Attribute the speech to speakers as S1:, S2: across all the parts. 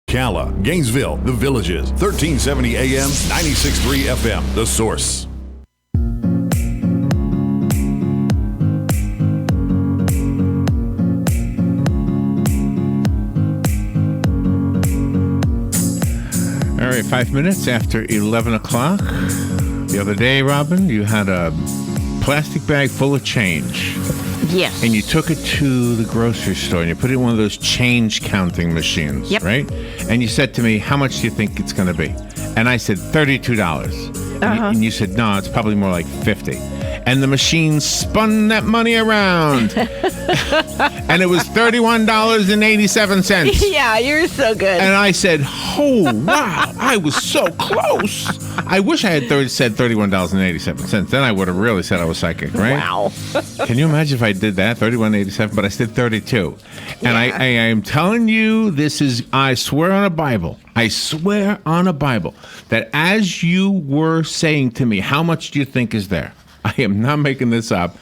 S1: Ocala, Gainesville, The Villages, 1370 AM, 96.3 FM, The Source.
S2: All right, 5 minutes after 11 o'clock. The other day, Robin, you had a plastic bag full of change.
S3: Yes.
S2: And you took it to the grocery store and you put it in one of those change counting machines,
S3: yep.
S2: right? And you said to me, how much do you think it's going to be? And I said, $32. And you said, no, it's probably more like $50. And the machine spun that money around. And it was $31.87.
S3: Yeah, you're so good.
S2: And I said, oh, wow, I was so close. I wish I had said $31.87. Then I would have really said I was psychic, right?
S3: Wow.
S2: Can you imagine if I did that, $31.87, but I said 32. And I am telling you, I swear on a Bible, that as you were saying to me, how much do you think is there? I am not making this up.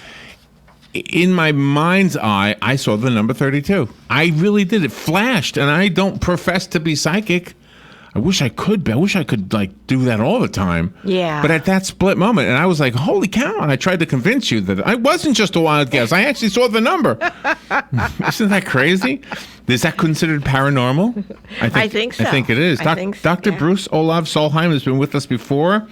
S2: In my mind's eye, I saw the number 32. I really did. It flashed, and I don't profess to be psychic. I wish I could be. I wish I could, do that all the time.
S3: Yeah.
S2: But at that split moment, and I was like, holy cow, and I tried to convince you that I wasn't just a wild guess. I actually saw the number. Isn't that crazy? Is that considered paranormal?
S3: I think so.
S2: I think it is. Dr. Bruce Olav Solheim has been with us before.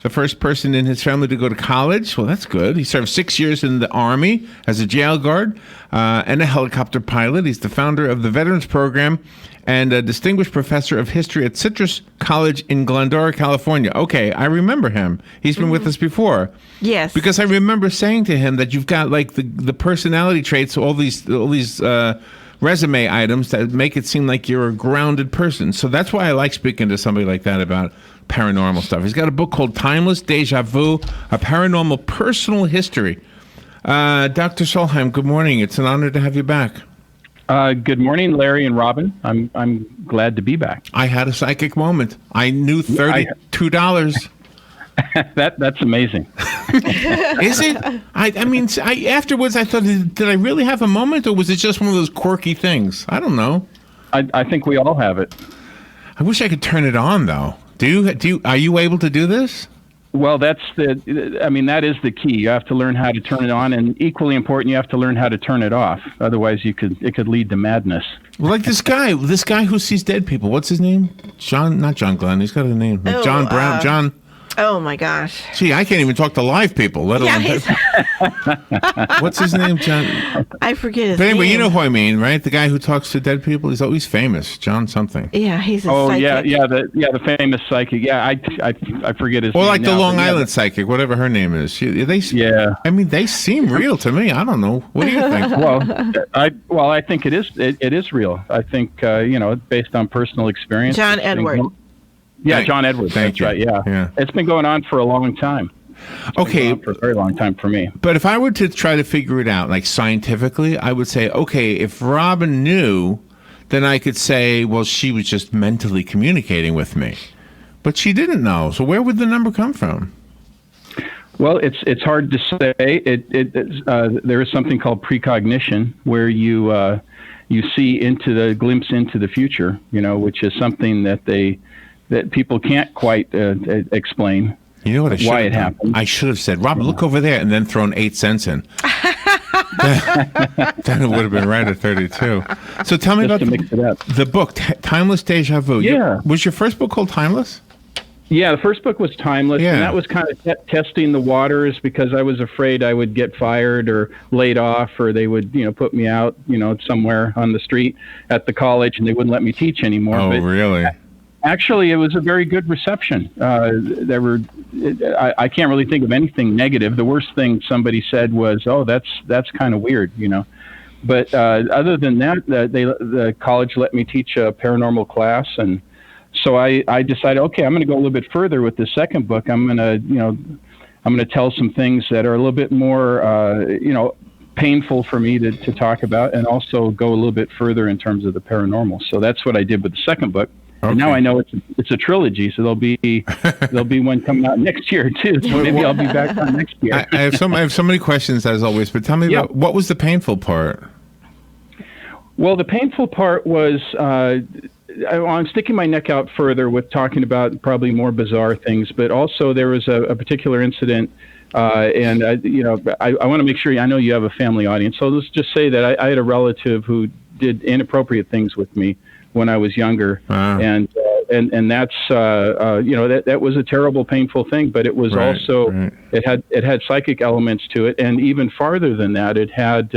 S2: The first person in his family to go to college. Well, that's good. He served 6 years in the Army as a jail guard and a helicopter pilot. He's the founder of the Veterans Program and a distinguished professor of history at Citrus College in Glendora, California. Okay, I remember him. He's been with us before.
S3: Yes.
S2: Because I remember saying to him that you've got the personality traits, all these resume items that make it seem like you're a grounded person. So that's why I like speaking to somebody like that about paranormal stuff. He's got a book called Timeless Deja Vu, a paranormal personal history. Dr. Solheim, good morning. It's an honor to have you back.
S4: Good morning, Larry and Robin. I'm glad to be back.
S2: I had a psychic moment. I knew $32.
S4: That's amazing.
S2: Is it? I mean, afterwards I thought, did I really have a moment, or was it just one of those quirky things? I don't know.
S4: I think we all have it.
S2: I wish I could turn it on, though. Are you able to do this?
S4: Well, that is the key. You have to learn how to turn it on, and equally important, you have to learn how to turn it off. Otherwise, it could lead to madness.
S2: Well, like this guy who sees dead people. What's his name? Not John Glenn. He's got a name. John Brown. John.
S3: Oh my gosh.
S2: Gee, I can't even talk to live people, let alone. What's his name, John?
S3: I forget his name.
S2: But anyway, you know who I mean, right? The guy who talks to dead people. He's always famous. John something.
S3: Yeah, he's a
S4: psychic.
S3: the
S4: famous psychic. Yeah, I forget his name.
S2: Or like the Long Island psychic, whatever her name is. They seem real to me. I don't know. What do you think?
S4: I think it is. It is real. I think based on personal experience.
S3: John Edward.
S4: Yeah, John Edwards. That's right. Yeah. It's been going on for a long time.
S2: Okay.
S4: For a very long time for me.
S2: But if I were to try to figure it out, scientifically, I would say, okay, if Robin knew, then I could say, well, she was just mentally communicating with me. But she didn't know. So where would the number come from?
S4: Well, it's hard to say. There is something called precognition, where you see glimpse into the future, which is something that people can't quite explain.
S2: You know what?
S4: Why it happened?
S2: I should have said, Robin, look over there, and then thrown 8 cents in. Then it would have been right at 32. So tell me about the book, Timeless Deja Vu.
S4: Yeah.
S2: Was your first book called Timeless?
S4: Yeah, the first book was Timeless, and that was kind of testing the waters because I was afraid I would get fired or laid off, or they would, put me out, somewhere on the street at the college, and they wouldn't let me teach anymore.
S2: Oh, really?
S4: Actually, it was a very good reception. I can't really think of anything negative. The worst thing somebody said was, "Oh, that's kind of weird," But other than that, the college let me teach a paranormal class, and so I decided, okay, I'm going to go a little bit further with the second book. I'm going to tell some things that are a little bit more, painful for me to talk about, and also go a little bit further in terms of the paranormal. So that's what I did with the second book. Okay. And now I know it's a trilogy, so there'll be one coming out next year too. So maybe I'll be back on next year.
S2: I have so many questions as always, but tell me about what was the painful part?
S4: Well, the painful part was I'm sticking my neck out further with talking about probably more bizarre things, but also there was a particular incident, and I want to make sure I know you have a family audience. So let's just say that I had a relative who did inappropriate things with me when I was younger, and that's that was a terrible, painful thing. But it was it had psychic elements to it, and even farther than that, it had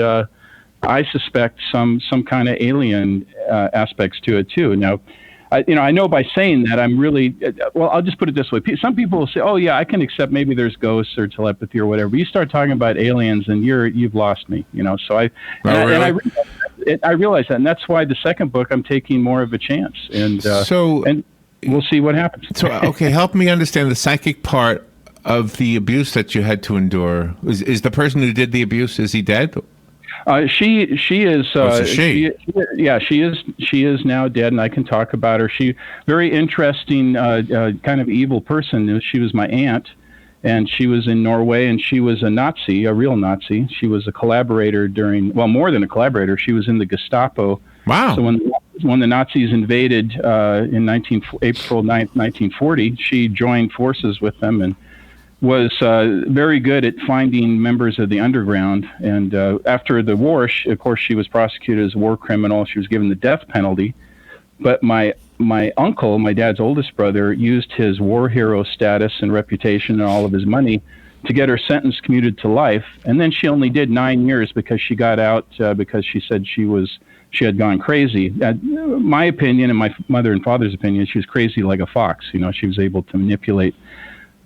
S4: I suspect some kind of alien aspects to it too. Now, I know by saying that I'm really well. I'll just put it this way: some people will say, "Oh yeah, I can accept maybe there's ghosts or telepathy or whatever." But you start talking about aliens, and you've lost me. So I realize that, and that's why the second book I'm taking more of a chance, and we'll see what happens.
S2: So, okay, help me understand the psychic part of the abuse that you had to endure. Is the person who did the abuse, is he dead?
S4: She is. She is now dead, and I can talk about her. She very interesting, kind of evil person. She was my aunt, and she was in Norway, and she was a Nazi, a real Nazi. She was a collaborator more than a collaborator. She was in the Gestapo.
S2: Wow.
S4: So when the Nazis invaded in April 9th, 1940, she joined forces with them and was very good at finding members of the underground. And after the war, of course, she was prosecuted as a war criminal. She was given the death penalty. But my uncle, my dad's oldest brother, used his war hero status and reputation and all of his money to get her sentence commuted to life. And then she only did 9 years because she got out because she said she had gone crazy. My opinion and my mother and father's opinion, she was crazy like a fox. She was able to manipulate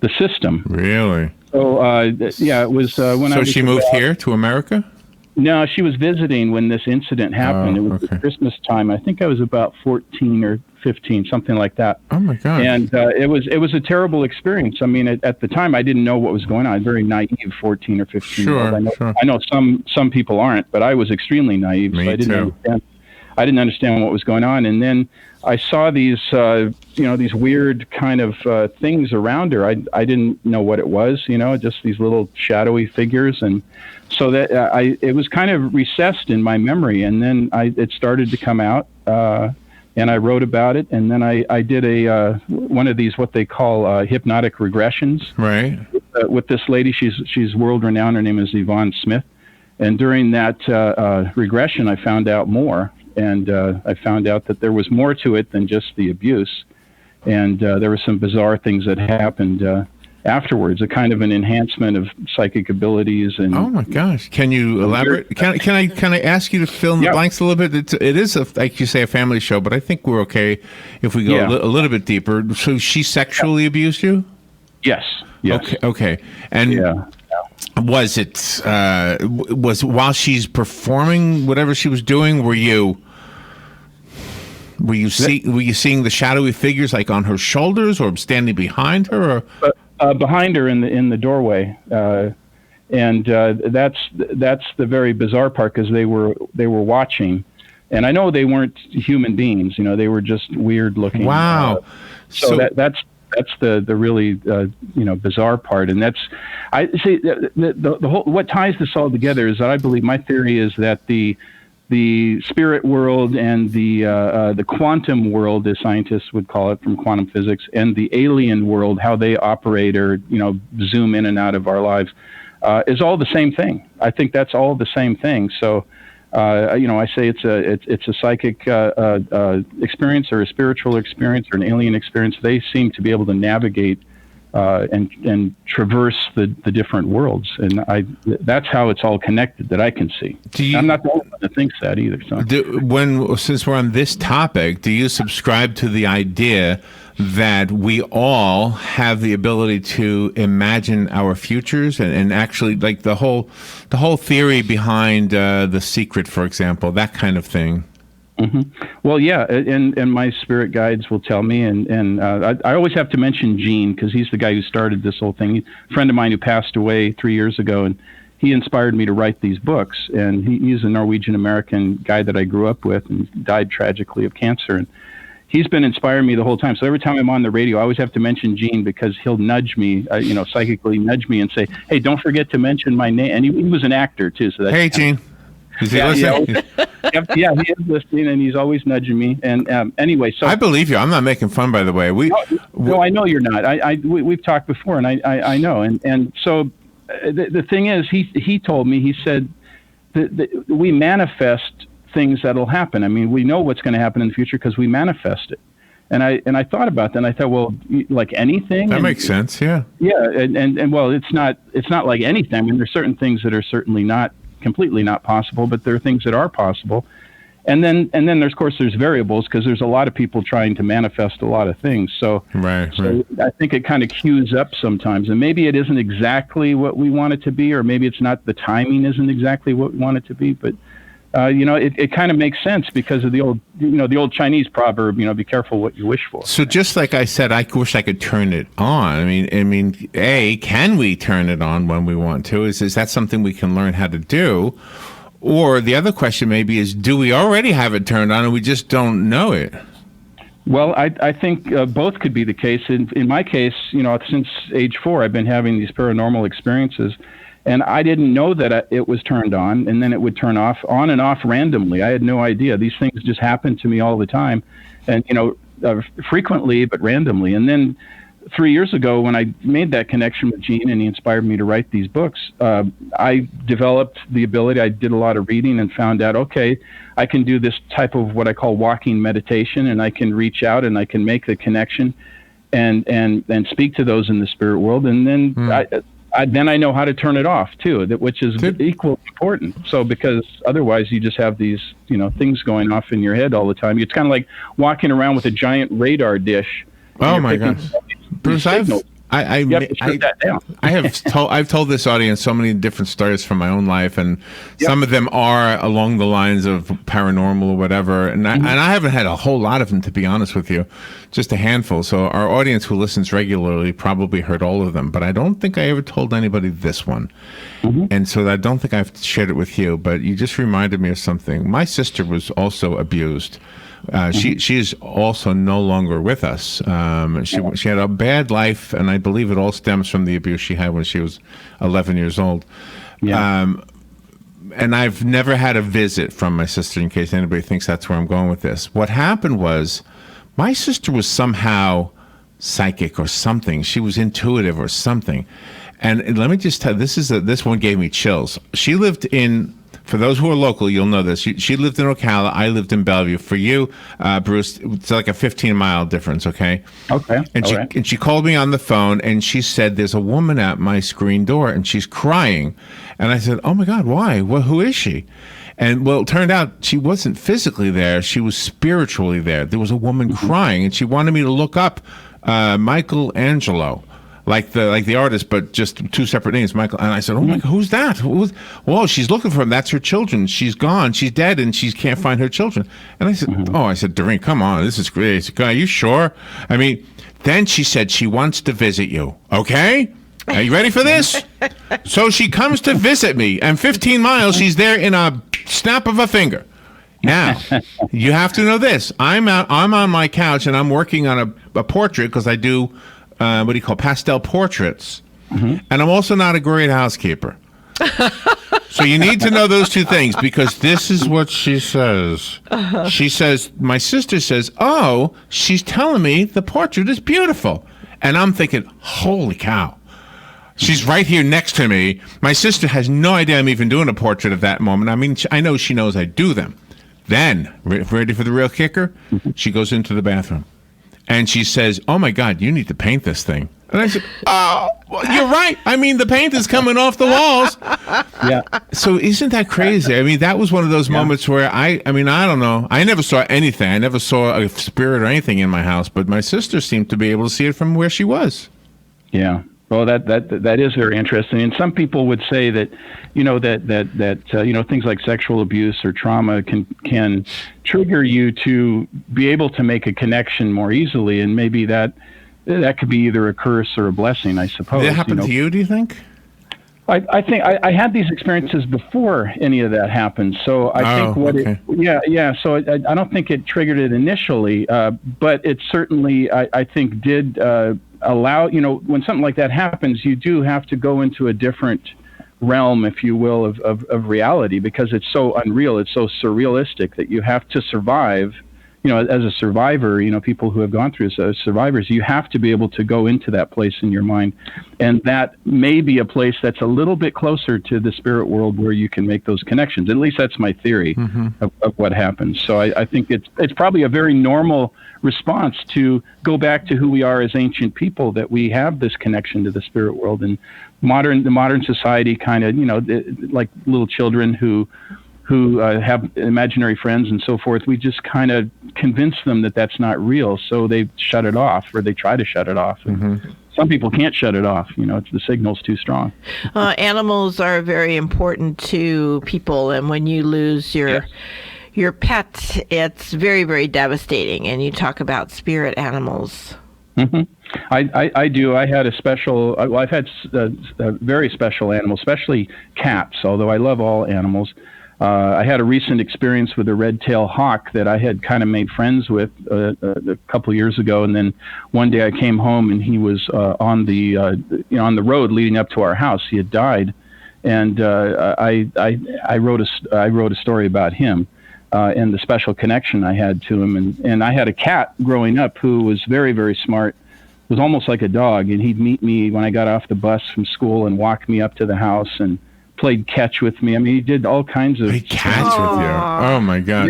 S4: the system.
S2: Really?
S4: So, it was when I was.
S2: So she moved here to America?
S4: No, she was visiting when this incident happened. It was Christmas time. I think I was about 14 or 15, something like that.
S2: Oh my God!
S4: And it was a terrible experience. I mean, at the time, I didn't know what was going on. I was very naive, 14 or 15.
S2: Sure,
S4: I know some people aren't, but I was extremely naive.
S2: Me
S4: so I didn't
S2: too.
S4: understand. I didn't understand what was going on, and then I saw these, these weird kind of things around her. I didn't know what it was, just these little shadowy figures, and so that it was kind of recessed in my memory, and then it started to come out, and I wrote about it, and then I did one of these what they call hypnotic regressions,
S2: right?
S4: With this lady. She's world renowned. Her name is Yvonne Smith, and during that regression, I found out more. And I found out that there was more to it than just the abuse. And there were some bizarre things that happened afterwards, a kind of an enhancement of psychic abilities. And
S2: oh my gosh! Can you elaborate? Can I ask you to fill in the blanks a little bit? It is like you say, a family show, but I think we're okay if we go a little bit deeper. So she sexually abused you?
S4: Yes.
S2: Okay. And was it was while she's performing whatever she was doing? Were you seeing the shadowy figures like on her shoulders or standing behind her? Or?
S4: Behind her in the doorway, and that's the very bizarre part because they were watching, and I know they weren't human beings. They were just weird looking.
S2: Wow.
S4: So that's the really bizarre part, and that's I see the whole what ties this all together is that I believe my theory is that the spirit world and the quantum world, as scientists would call it from quantum physics, and the alien world, how they operate or zoom in and out of our lives, is all the same thing. I think that's all the same thing. So. I say it's a psychic experience or a spiritual experience or an alien experience. They seem to be able to navigate and traverse the different worlds, and that's how it's all connected that I can see. I'm not the only one that thinks that either. So.
S2: Since we're on this topic, do you subscribe to the idea that we all have the ability to imagine our futures and actually like the whole theory behind The Secret, for example, that kind of thing?
S4: Mm-hmm. Well, yeah, and my spirit guides will tell me, and I always have to mention Gene because he's the guy who started this whole thing. He's a friend of mine who passed away 3 years ago, and he inspired me to write these books. And he's a Norwegian-American guy that I grew up with and died tragically of cancer. And he's been inspiring me the whole time. So every time I'm on the radio, I always have to mention Gene because he'll nudge me, psychically nudge me and say, "Hey, don't forget to mention my name." And he was an actor too. So that's
S2: hey, Gene. Is he
S4: Yeah,
S2: listening?
S4: Yeah, he is listening, and he's always nudging me. And anyway, so
S2: I believe you. I'm not making fun, by the way.
S4: no, I know you're not. We've talked before, and I know. And so the thing is, he told me, he said that we manifest things that'll happen. I mean, we know what's going to happen in the future because we manifest it. And I thought about that, and I thought, well, like anything.
S2: That makes sense. Yeah.
S4: Yeah, and well, it's not like anything. I mean, there's certain things that are certainly not completely not possible, but there are things that are possible. And then there's, of course, there's variables, because there's a lot of people trying to manifest a lot of things. So
S2: Right.
S4: I think it kind of cues up sometimes, and maybe it isn't exactly what we want it to be, or maybe it's not, the timing isn't exactly what we want it to be, but it kind of makes sense because of the old Chinese proverb, be careful what you wish for.
S2: So just like I said, I wish I could turn it on. I mean, can we turn it on when we want to? Is that something we can learn how to do? Or the other question maybe is, do we already have it turned on and we just don't know it?
S4: Well, I think both could be the case. In my case, since age 4, I've been having these paranormal experiences. And I didn't know that it was turned on, and then it would turn off, on and off randomly. I had no idea. These things just happened to me all the time, and frequently, but randomly. And then 3 years ago, when I made that connection with Gene, and he inspired me to write these books, I developed the ability. I did a lot of reading and found out, okay, I can do this type of what I call walking meditation, and I can reach out and I can make the connection, and speak to those in the spirit world, and then then I know how to turn it off too, which is equally important. So because otherwise you just have these, things going off in your head all the time. It's kind of like walking around with a giant radar dish.
S2: Oh my gosh, Bruce! I've told this audience so many different stories from my own life, and some of them are along the lines of paranormal or whatever, and I haven't had a whole lot of them, to be honest with you, just a handful. So our audience who listens regularly probably heard all of them, but I don't think I ever told anybody this one, and so I don't think I've shared it with you. But you just reminded me of something. My sister was also abused. She is also no longer with us. She had a bad life, and I believe it all stems from the abuse she had when she was 11 years old. Yeah. And I've never had a visit from my sister, in case anybody thinks that's where I'm going with this. What happened was, my sister was somehow psychic or something. She was intuitive or something. And let me just tell you, this one gave me chills. She lived in... For those who are local, you'll know this. She lived in Ocala. I lived in Bellevue. For you, Bruce, it's like a 15-mile difference, okay?
S4: Okay.
S2: And she called me on the phone, and she said, there's a woman at my screen door, and she's crying. And I said, oh, my God, why? Well, who is she? And, well, it turned out she wasn't physically there. She was spiritually there. There was a woman crying, and she wanted me to look up Michelangelo. Like the artist, but just two separate names, Michael. And I said, oh my God, who's that? Well, she's looking for him. That's her children. She's gone. She's dead, and she can't find her children. And I said, Doreen, come on. This is great. I said, are you sure? I mean, then she said she wants to visit you. Okay? Are you ready for this? So she comes to visit me, and 15 miles, she's there in a snap of a finger. Now, you have to know this. I'm on my couch, and I'm working on a portrait, because I do... what do you call pastel portraits? And I'm also not a great housekeeper. So you need to know those two things, because this is what she says. She says, my sister says, oh, she's telling me the portrait is beautiful. And I'm thinking, holy cow. She's right here next to me. My sister has no idea I'm even doing a portrait at that moment. I mean, I know she knows I do them. Then, ready for the real kicker? She goes into the bathroom. And she says, oh, my God, you need to paint this thing. And I said, oh, well, you're right. I mean, the paint is coming off the walls.
S4: Yeah.
S2: So isn't that crazy? I mean, that was one of those moments where I don't know. I never saw anything. I never saw a spirit or anything in my house. But my sister seemed to be able to see it from where she was.
S4: Yeah. Well, that is very interesting. And some people would say that, things like sexual abuse or trauma can trigger you to be able to make a connection more easily, and maybe that could be either a curse or a blessing, I suppose.
S2: Did it happen to you, do you think?
S4: I think I had these experiences before any of that happened. So I think So I don't think it triggered it initially, but it certainly, I think, did allow, when something like that happens, you do have to go into a different realm, if you will, of reality, because it's so unreal, it's so surrealistic that you have to survive. As a survivor, people who have gone through this as survivors, you have to be able to go into that place in your mind. And that may be a place that's a little bit closer to the spirit world where you can make those connections. At least that's my theory of what happens. So I think it's probably a very normal response to go back to who we are as ancient people, that we have this connection to the spirit world. And the modern society kind of, like little children who have imaginary friends and so forth, we just kind of convince them that that's not real, so they shut it off, or they try to shut it off. Some people can't shut it off. The signal's too strong.
S3: Animals are very important to people, and when you lose your pet, it's very, very devastating. And you talk about spirit animals.
S4: I do. I had I've had a very special animal, especially cats, although I love all animals. I had a recent experience with a red-tailed hawk that I had kind of made friends with a couple of years ago, and then one day I came home and he was on the road leading up to our house. He had died, and I wrote a story about him and the special connection I had to him. And I had a cat growing up who was very, very smart. Was almost like a dog, and he'd meet me when I got off the bus from school and walk me up to the house and played catch with me. I mean, he did all kinds of
S2: catch with you. Oh my God.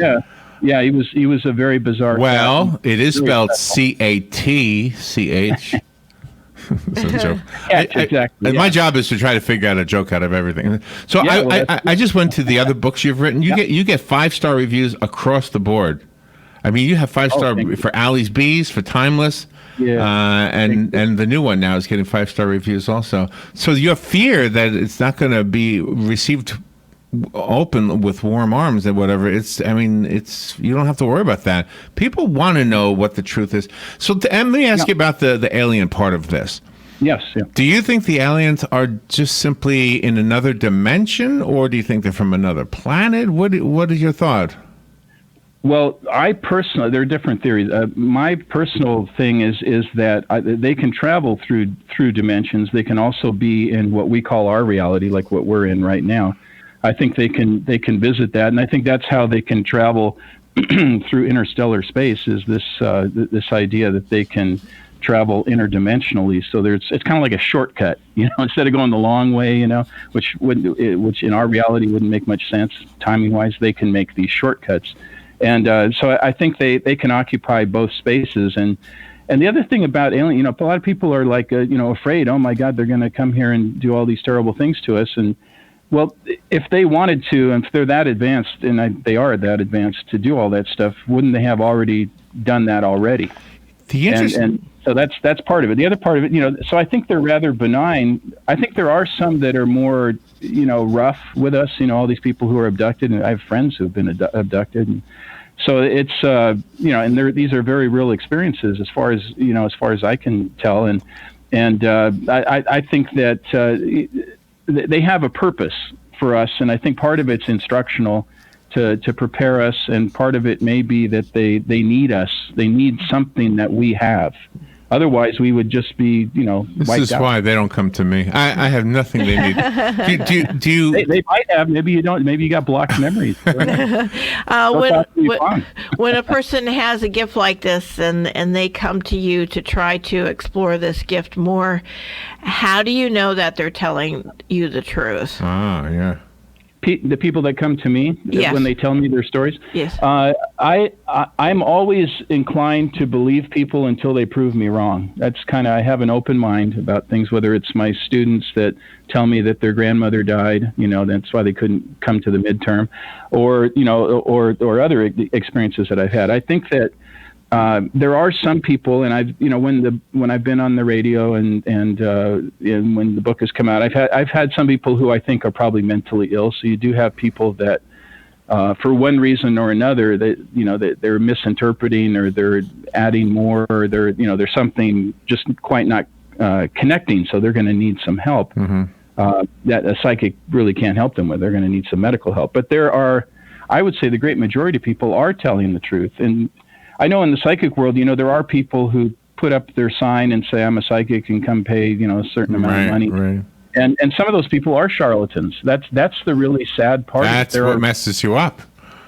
S4: Yeah. He was a very bizarre.
S2: Well,
S4: cat.
S2: It is spelled CATCH. It's a joke.
S4: Exactly.
S2: My job is to try to figure out a joke out of everything. So I just went to the other books you've written. You get 5-star reviews across the board. I mean, you have 5-star for Allie's Bees, for Timeless. And the new one now is getting 5-star reviews also. So your fear that it's not going to be received open with warm arms and whatever, you don't have to worry about that. People want to know what the truth is. So let me ask you about the alien part of this.
S4: Yes. Yeah.
S2: Do you think the aliens are just simply in another dimension, or do you think they're from another planet? What is your thought?
S4: Well, there are different theories. My personal thing is that they can travel through dimensions. They can also be in what we call our reality, like what we're in right now. I think they can visit that, and I think that's how they can travel through interstellar space. Is this idea that they can travel interdimensionally? So it's kind of like a shortcut, instead of going the long way, which in our reality wouldn't make much sense timing wise. They can make these shortcuts. And so I think they can occupy both spaces. And the other thing about alien, a lot of people are like, afraid, oh my God, they're going to come here and do all these terrible things to us. And well, if they wanted to, and if they're that advanced, and they are that advanced to do all that stuff, wouldn't they have already done that already? And so that's part of it. The other part of it, so I think they're rather benign. I think there are some that are more, rough with us, all these people who are abducted, and I have friends who've been abducted. And so it's, and these are very real experiences as far as I can tell. And I think that they have a purpose for us. And I think part of it's instructional to prepare us. And part of it may be that they need us. They need something that we have. Otherwise, we would just be,
S2: This
S4: wiped
S2: is
S4: out.
S2: why they don't come to me. I have nothing they need. Do you?
S4: They might have. Maybe you don't. Maybe you got blocked memories.
S3: When a person has a gift like this and they come to you to try to explore this gift more, how do you know that they're telling you the truth?
S2: Oh, yeah.
S4: The people that come to me when they tell me their stories.
S3: Yes.
S4: I'm always inclined to believe people until they prove me wrong. That's I have an open mind about things, whether it's my students that tell me that their grandmother died, that's why they couldn't come to the midterm, or other experiences that I've had. I think that there are some people, and I've when I've been on the radio and when the book has come out, I've had some people who I think are probably mentally ill. So you do have people that for one reason or another that they're misinterpreting, or they're adding more, or there's something just quite not connecting. So they're going to need some help that a psychic really can't help them with. They're going to need some medical help. But I would say the great majority of people are telling the truth. And I know in the psychic world, there are people who put up their sign and say, I'm a psychic, and come pay, a certain amount of money. Right. And some of those people are charlatans. That's the really sad part.
S2: That's what messes you up.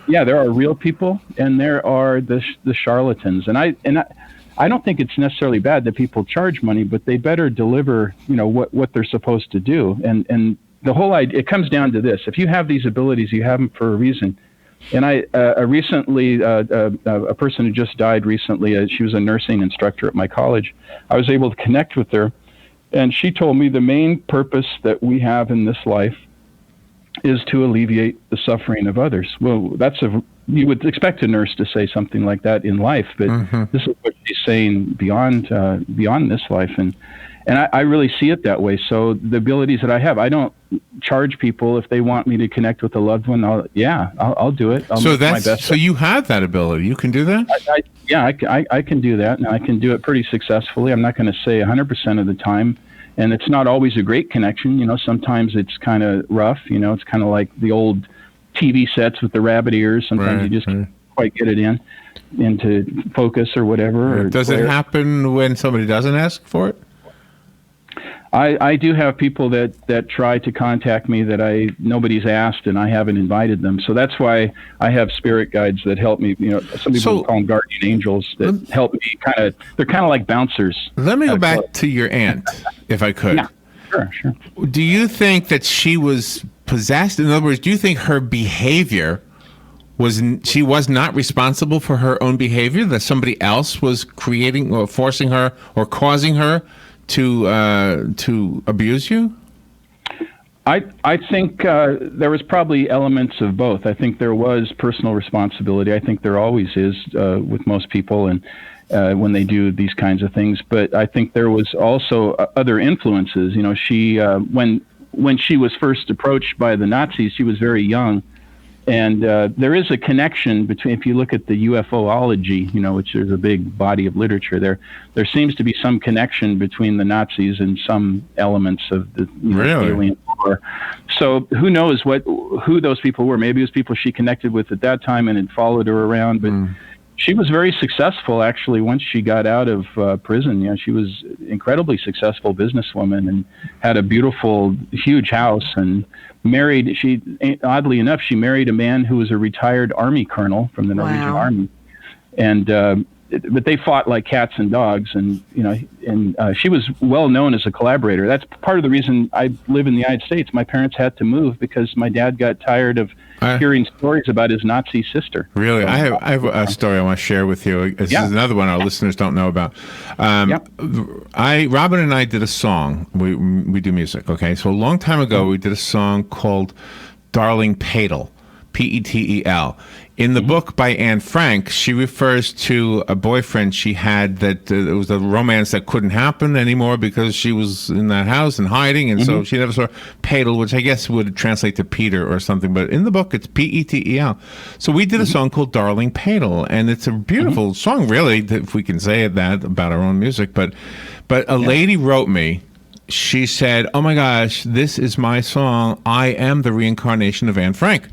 S4: Yeah, there are real people, and there are the charlatans. And I don't think it's necessarily bad that people charge money, but they better deliver, what they're supposed to do. And the whole idea, it comes down to this: if you have these abilities, you have them for a reason. And I recently, a person who just died recently, she was a nursing instructor at my college. I was able to connect with her, and she told me the main purpose that we have in this life is to alleviate the suffering of others. Well, you would expect a nurse to say something like that in life, but this is what she's saying beyond this life, and I really see it that way. So the abilities that I have, I don't charge people if they want me to connect with a loved one. I'll do it. I'll make my best.
S2: So you have that ability. You can do that?
S4: I can do that, and I can do it pretty successfully. I'm not going to say 100% of the time. And it's not always a great connection. Sometimes it's kind of rough. It's kind of like the old TV sets with the rabbit ears. Sometimes you just can't quite get it into focus or whatever.
S2: Does it happen when somebody doesn't ask for it?
S4: I do have people that try to contact me that nobody's asked and I haven't invited them. So that's why I have spirit guides that help me. Some people call them guardian angels that help me they're kind of like bouncers.
S2: Let me go back to your aunt, if I could.
S4: Yeah, sure.
S2: Do you think that she was possessed? In other words, do you think her behavior she was not responsible for her own behavior, that somebody else was creating or forcing her or causing her to abuse you?
S4: I think there was probably elements of both. I think there was personal responsibility. I think there always is with most people, and when they do these kinds of things. But I think there was also other influences. She when she was first approached by the Nazis, she was very young. And there is a connection between, if you look at the UFOlogy, which is a big body of literature, there seems to be some connection between the Nazis and some elements of the alien war. So who knows who those people were? Maybe it was people she connected with at that time and had followed her around. But she was very successful, actually, once she got out of prison. She was an incredibly successful businesswoman and had a beautiful, huge house and married. Oddly enough, she married a man who was a retired Army colonel from the Norwegian Army, and but they fought like cats and dogs, and she was well known as a collaborator. That's part of the reason I live in the United States. My parents had to move because my dad got tired of hearing stories about his Nazi sister.
S2: Really? I have a story I want to share with you. This is another one our listeners don't know about. Robin and I did a song. We do music, okay? So a long time ago, we did a song called Darling Petel, Petel. In the book by Anne Frank, she refers to a boyfriend she had that it was a romance that couldn't happen anymore because she was in that house and hiding, and so she never saw Petel, which I guess would translate to Peter or something, but in the book it's Petel. So we did a song called Darling Petel, and it's a beautiful song, really, if we can say that about our own music, but a lady wrote me. She said, "Oh my gosh, this is my song. I am the reincarnation of Anne Frank."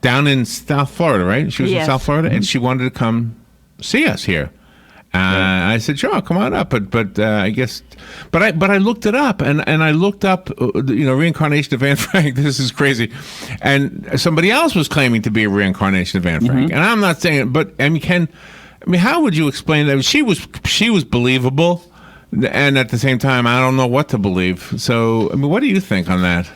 S2: Down in South Florida, right? She was in South Florida, and she wanted to come see us here. I said, "Sure, come on up." But I guess, but I looked it up, and I looked up, reincarnation of Anne Frank. This is crazy, and somebody else was claiming to be a reincarnation of Anne Frank, and I'm not saying it, but how would you explain that? She was believable, and at the same time, I don't know what to believe. So, what do you think on that?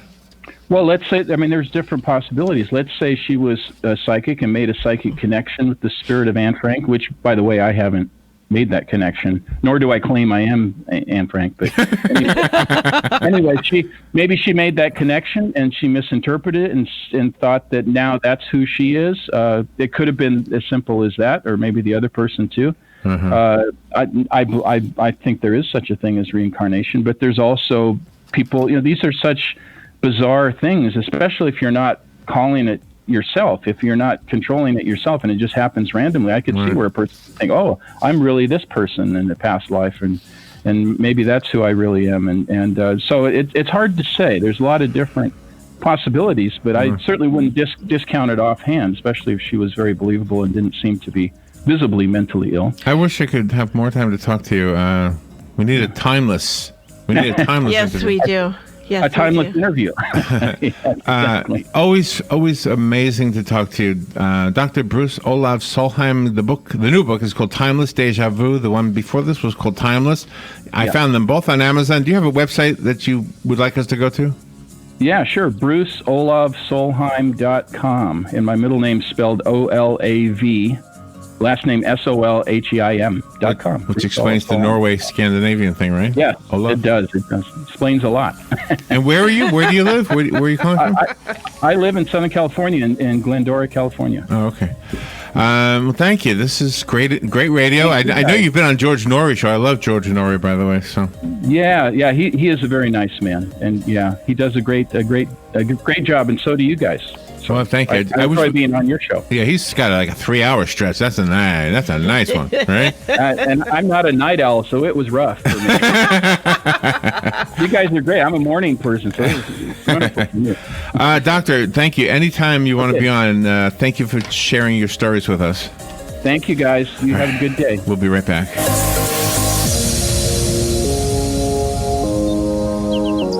S4: Well, let's say, there's different possibilities. Let's say she was psychic and made a psychic connection with the spirit of Anne Frank, which, by the way, I haven't made that connection, nor do I claim I am Anne Frank. But anyway, maybe she made that connection and she misinterpreted it and thought that now that's who she is. It could have been as simple as that, or maybe the other person too. I think there is such a thing as reincarnation, but there's also people, these are such bizarre things, especially if you're not calling it yourself, if you're not controlling it yourself and it just happens randomly. I could see where a person think, "Oh, I'm really this person in the past life, and maybe that's who I really am." And so it's hard to say. There's a lot of different possibilities, but I certainly wouldn't discount it offhand, especially if she was very believable and didn't seem to be visibly mentally ill.
S2: I wish I could have more time to talk to you. We need a timeless
S3: Yes,
S2: interview.
S3: we do. Yes,
S4: a timeless
S3: we do.
S4: interview. Definitely.
S2: Always amazing to talk to you. Dr. Bruce Olav Solheim, the new book is called Timeless Deja Vu. The one before this was called Timeless. I found them both on Amazon. Do you have a website that you would like us to go to?
S4: Yeah, sure. BruceOlavSolheim.com. And my middle name spelled Olav. Last name Solheim.com.
S2: Which explains the Norway Scandinavian thing, right?
S4: Yeah,
S2: Olav?
S4: it does. It does. Explains a lot.
S2: And where are you? Where do you live? Where are you calling from?
S4: I live in Southern California, in Glendora, California.
S2: Oh, okay. Well, thank you. This is great radio. I know you've been on George Norrie show. I love George Norrie, by the way. So
S4: yeah, he is a very nice man, and yeah, he does a great job, and so do you guys.
S2: So well, thank you.
S4: I enjoy being on your show.
S2: Yeah, he's got like a 3-hour stretch. That's a nice one, right?
S4: And I'm not a night owl, so it was rough for me. You guys are great. I'm a morning person, so it's wonderful for me.
S2: Doctor, thank you. Anytime you want to be on, thank you for sharing your stories with us.
S4: Thank you, guys. You have a good day.
S2: We'll be right back.